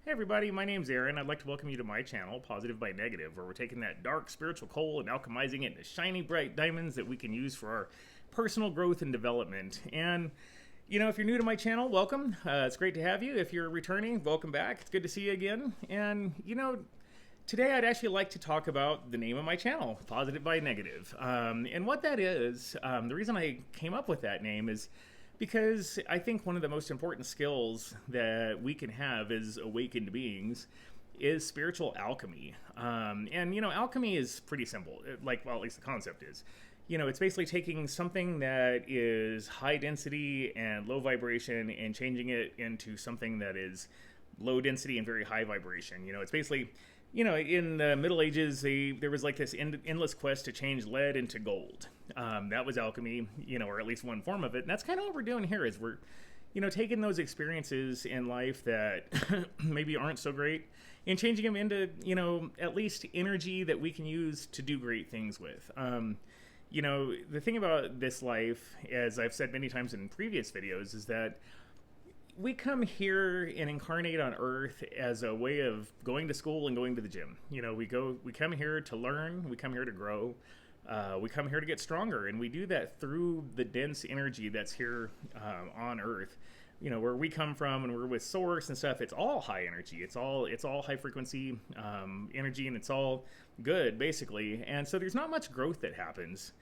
Hey everybody, my name's Aaron. I'd like to welcome you to my channel, Positive by Negative, where we're taking that dark spiritual coal and alchemizing it into shiny bright diamonds that we can use for our personal growth and development. And if you're new to my channel, welcome. It's great to have you. If you're returning, welcome back. It's good to see you again. And today I'd actually like to talk about the name of my channel, Positive by Negative. And what that is, the reason I came up with that name is because I think one of the most important skills that we can have as awakened beings is spiritual alchemy. Alchemy is pretty simple. At least the concept is. It's basically taking something that is high density and low vibration and changing it into something that is low density and very high vibration. It's basically, in the Middle Ages, there was like this endless quest to change lead into gold. That was alchemy, or at least one form of it. And that's kind of what we're doing here is we're, taking those experiences in life that maybe aren't so great and changing them into, at least energy that we can use to do great things with. The thing about this life, as I've said many times in previous videos, is that we come here and incarnate on Earth as a way of going to school and going to the gym. We come here to learn, we come here to grow, we come here to get stronger, and we do that through the dense energy that's here on Earth. Where we come from, and we're with Source and stuff. It's all high energy. It's all high frequency energy, and it's all good basically. And so there's not much growth that happens.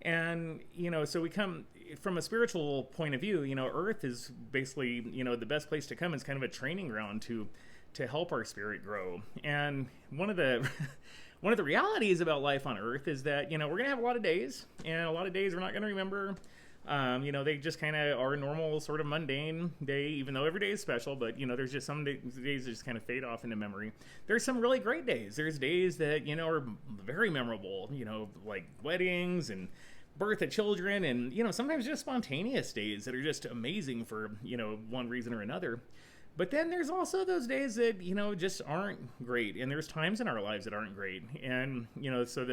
And so we come from a spiritual point of view. Earth is basically the best place to come. Is kind of a training ground to help our spirit grow. And one of the one of the realities about life on Earth is that we're gonna have a lot of days, and a lot of days we're not gonna remember. They just kind of are a normal sort of mundane day, even though every day is special. But there's just some days that just kind of fade off into memory. There's some really great days. There's days that are very memorable. Like weddings and birth of children, and sometimes just spontaneous days that are just amazing for one reason or another. But then there's also those days that just aren't great, and there's times in our lives that aren't great. And so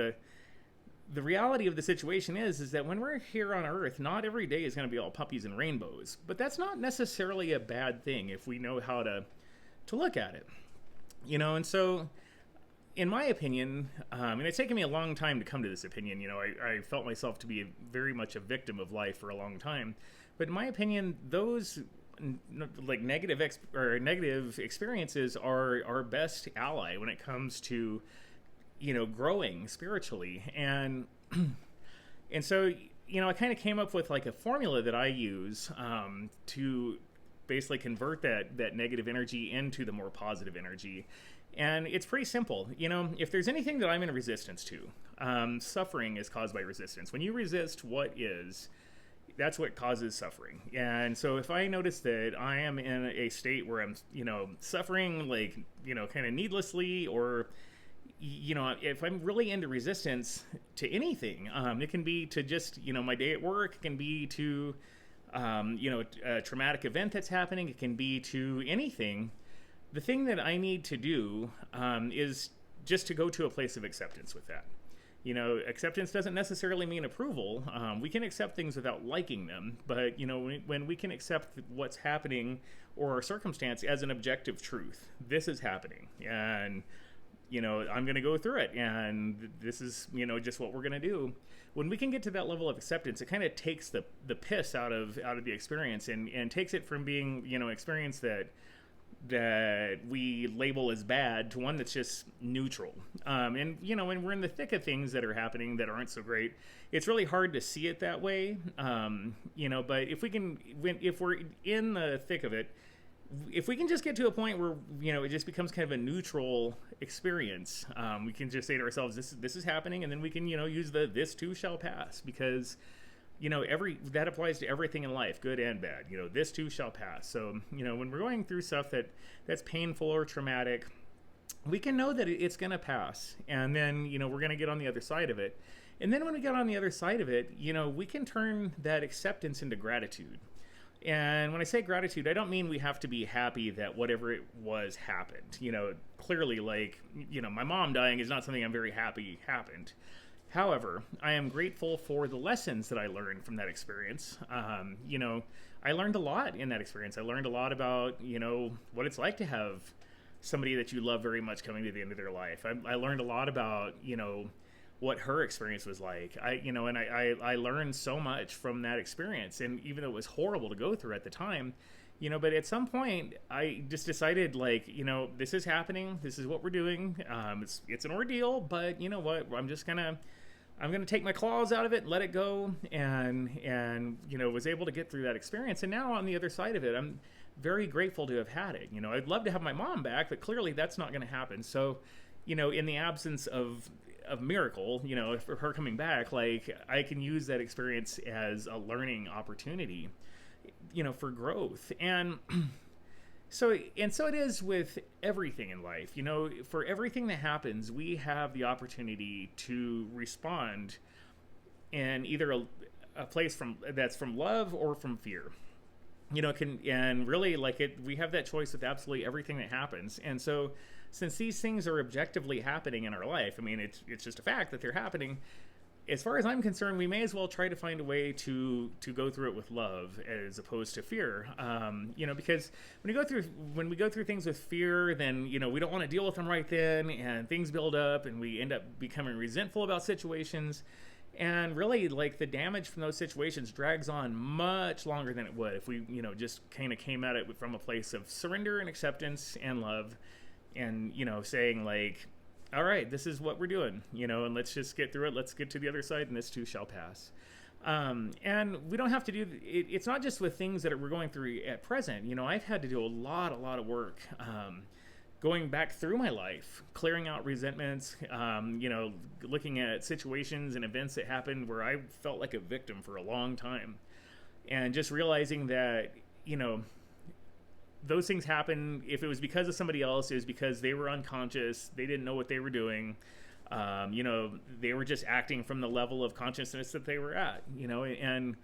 the reality of the situation is that when we're here on Earth, not every day is going to be all puppies and rainbows. But that's not necessarily a bad thing if we know how to look at it. And so, in my opinion, and it's taken me a long time to come to this opinion. I felt myself to be very much a victim of life for a long time. But in my opinion, those negative experiences are our best ally when it comes to growing spiritually. And so I kind of came up with like a formula that I use to basically convert that negative energy into the more positive energy. And it's pretty simple. If there's anything that I'm in resistance to, suffering is caused by resistance. When you resist what is, that's what causes suffering. And so if I notice that I am in a state where I'm suffering kind of needlessly, or if I'm really into resistance to anything, it can be to just, my day at work. It can be to, a traumatic event that's happening. It can be to anything. The thing that I need to do is just to go to a place of acceptance with that. Acceptance doesn't necessarily mean approval. We can accept things without liking them, but when we can accept what's happening or our circumstance as an objective truth, this is happening, and I'm going to go through it, and this is, just what we're going to do. When we can get to that level of acceptance, it kind of takes the piss out of the experience, and takes it from being, experience that we label as bad to one that's just neutral. And when we're in the thick of things that are happening that aren't so great, it's really hard to see it that way. But if we're in the thick of it, if we can just get to a point where it just becomes kind of a neutral experience, we can just say to ourselves, this is happening, and then we can use the "this too shall pass," because that applies to everything in life, good and bad. This too shall pass. So when we're going through stuff that's painful or traumatic, we can know that it's going to pass, and then we're going to get on the other side of it. And then when we get on the other side of it, we can turn that acceptance into gratitude. And when I say gratitude, I don't mean we have to be happy that whatever it was happened. Clearly, my mom dying is not something I'm very happy happened. However, I am grateful for the lessons that I learned from that experience. I learned a lot in that experience. I learned a lot about, what it's like to have somebody that you love very much coming to the end of their life. I learned a lot about, what her experience was like. I learned so much from that experience. And even though it was horrible to go through at the time, but at some point I just decided, like, this is happening. This is what we're doing. It's an ordeal, but you know what? I'm going to take my claws out of it and let it go. And was able to get through that experience. And now on the other side of it, I'm very grateful to have had it. I'd love to have my mom back, but clearly that's not going to happen. So, in the absence of miracle, for her coming back, like, I can use that experience as a learning opportunity, for growth. And so it is with everything in life. For everything that happens, we have the opportunity to respond in either a place that's from love or from fear. And really, like, we have that choice with absolutely everything that happens. And so, since these things are objectively happening in our life, I mean, it's just a fact that they're happening. As far as I'm concerned, we may as well try to find a way to go through it with love as opposed to fear. Because when we go through things with fear, then we don't want to deal with them right then, and things build up, and we end up becoming resentful about situations. And really, like, the damage from those situations drags on much longer than it would if we, just kind of came at it from a place of surrender and acceptance and love, and, saying, like, all right, this is what we're doing, and let's just get through it. Let's get to the other side, and this too shall pass. And we don't have to do it. It's not just with things that we're going through at present. I've had to do a lot of work, going back through my life, clearing out resentments, looking at situations and events that happened where I felt like a victim for a long time, and just realizing that, those things happen. If it was because of somebody else, it was because they were unconscious. They didn't know what they were doing. They were just acting from the level of consciousness that they were at, and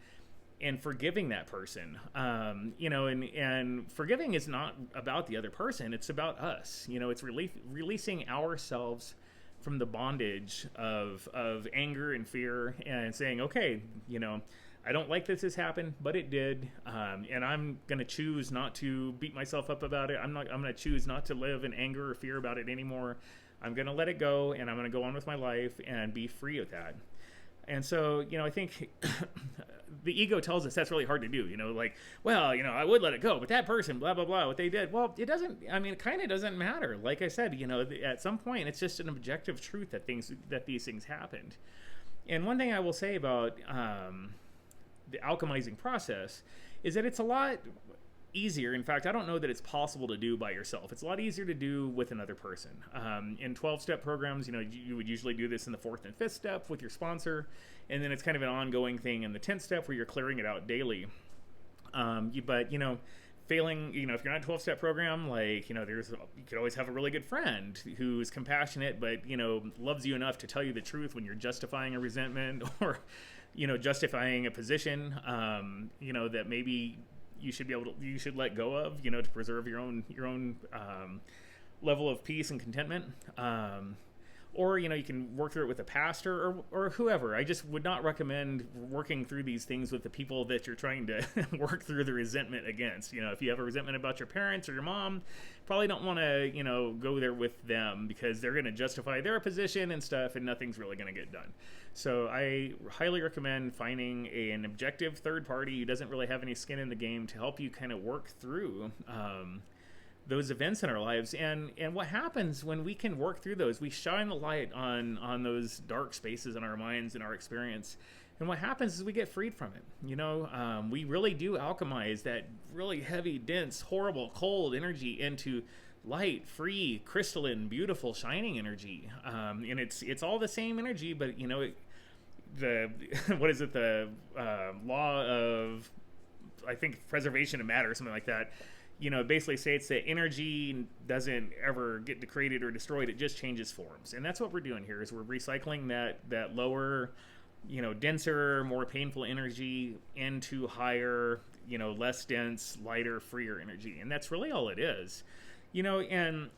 forgiving that person, and forgiving is not about the other person. It's about us. It's releasing ourselves from the bondage of anger and fear, and saying, okay, I don't like this has happened, but it did, and I'm going to choose not to beat myself up about it. I'm going to choose not to live in anger or fear about it anymore. I'm going to let it go, and I'm going to go on with my life and be free of that. And so, I think the ego tells us that's really hard to do, like, well, I would let it go, but that person, blah, blah, blah, what they did. Well, it doesn't, it kind of doesn't matter. Like I said, at some point, it's just an objective truth that these things happened. And one thing I will say about the alchemizing process is that it's a lot easier. In fact, I don't know that it's possible to do by yourself. It's a lot easier to do with another person. In 12-step programs, you would usually do this in the 4th and 5th step with your sponsor, and then it's kind of an ongoing thing in the 10th step where you're clearing it out daily. Failing, if you're not a 12-step program, like, you could always have a really good friend who's compassionate, but, loves you enough to tell you the truth when you're justifying a resentment or, justifying a position, that maybe you should let go of, to preserve your own level of peace and contentment. Or, you can work through it with a pastor or whoever. I just would not recommend working through these things with the people that you're trying to work through the resentment against. If you have a resentment about your parents or your mom, probably don't want to, go there with them, because they're going to justify their position and stuff, and nothing's really going to get done. So I highly recommend finding an objective third party who doesn't really have any skin in the game to help you kind of work through those events in our lives. And what happens when we can work through those, we shine the light on those dark spaces in our minds and our experience. And what happens is we get freed from it. We really do alchemize that really heavy, dense, horrible, cold energy into light, free, crystalline, beautiful, shining energy. And it's all the same energy, but what is it? The law of, I think, preservation of matter or something like that. It basically states that energy doesn't ever get degraded or destroyed. It just changes forms. And that's what we're doing here, is we're recycling that lower, denser, more painful energy into higher, less dense, lighter, freer energy. And that's really all it is. And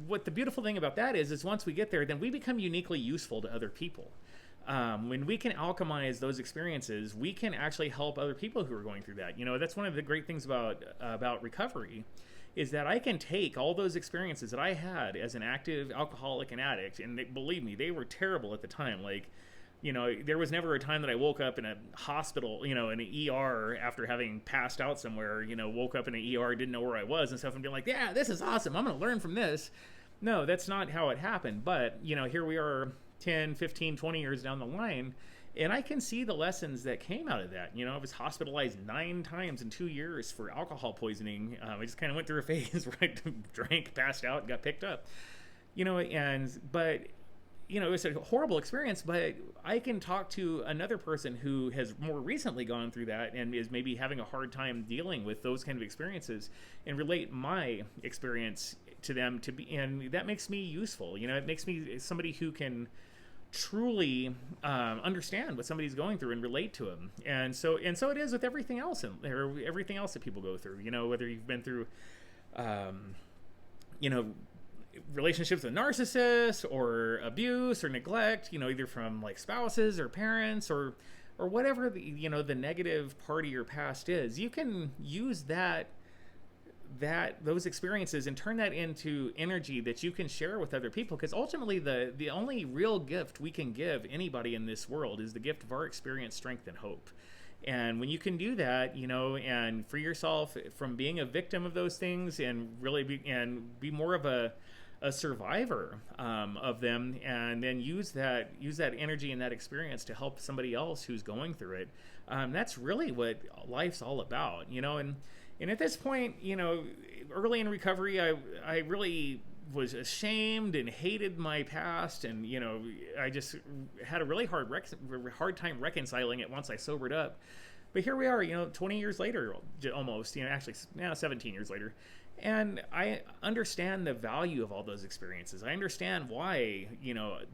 what the beautiful thing about that is once we get there, then we become uniquely useful to other people. When we can alchemize those experiences, we can actually help other people who are going through that. That's one of the great things about recovery, is that I can take all those experiences that I had as an active alcoholic and addict, and believe me, they were terrible at the time. Like, there was never a time that I woke up in a hospital, in an ER after having passed out somewhere, woke up in an ER, didn't know where I was and stuff, and being like, yeah, this is awesome, I'm going to learn from this. No, that's not how it happened. But, here we are 10, 15, 20 years down the line, and I can see the lessons that came out of that. I was hospitalized 9 times in 2 years for alcohol poisoning. I just kind of went through a phase where I drank, passed out, and got picked up. But it was a horrible experience, but I can talk to another person who has more recently gone through that and is maybe having a hard time dealing with those kind of experiences and relate my experience to them and that makes me useful. It makes me somebody who can truly understand what somebody's going through and relate to them. And so it is with everything else everything else that people go through, whether you've been through, relationships with narcissists or abuse or neglect, either from like spouses or parents or whatever the negative part of your past is. You can use those experiences and turn that into energy that you can share with other people, because ultimately the only real gift we can give anybody in this world is the gift of our experience, strength, and hope. And when you can do that, and free yourself from being a victim of those things and really be more of a survivor of them, and then use that energy and that experience to help somebody else who's going through it, that's really what life's all about. And at this point, early in recovery, I really was ashamed and hated my past, and I just had a really hard time reconciling it once I sobered up. But here we are, 20 years later, almost, actually, 17 years later, and I understand the value of all those experiences. I understand why,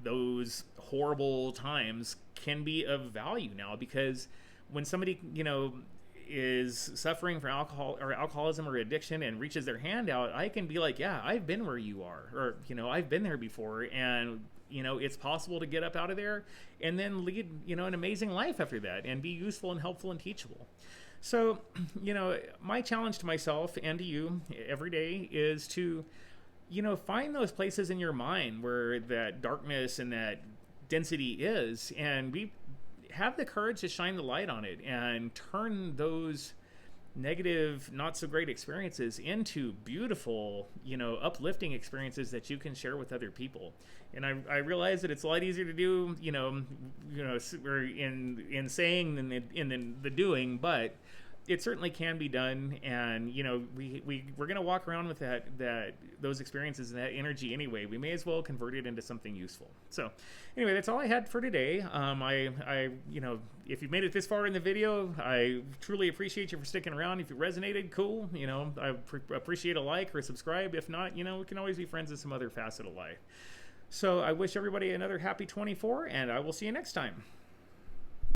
those horrible times can be of value now, because when somebody, is suffering from alcoholism or addiction and reaches their hand out, I can be like, yeah, I've been where you are, or I've been there before, and it's possible to get up out of there and then lead an amazing life after that and be useful and helpful and teachable. So my challenge to myself and to you every day is to find those places in your mind where that darkness and that density is, and have the courage to shine the light on it and turn those negative, not so great experiences into beautiful, uplifting experiences that you can share with other people. And I realize that it's a lot easier to do, in saying than in the doing, but it certainly can be done. And we're going to walk around with those experiences and that energy anyway. We may as well convert it into something useful. So anyway, that's all I had for today. If you've made it this far in the video, I truly appreciate you for sticking around. If it resonated, cool. I appreciate a like or a subscribe. If not, we can always be friends in some other facet of life. So I wish everybody another happy 24, and I will see you next time.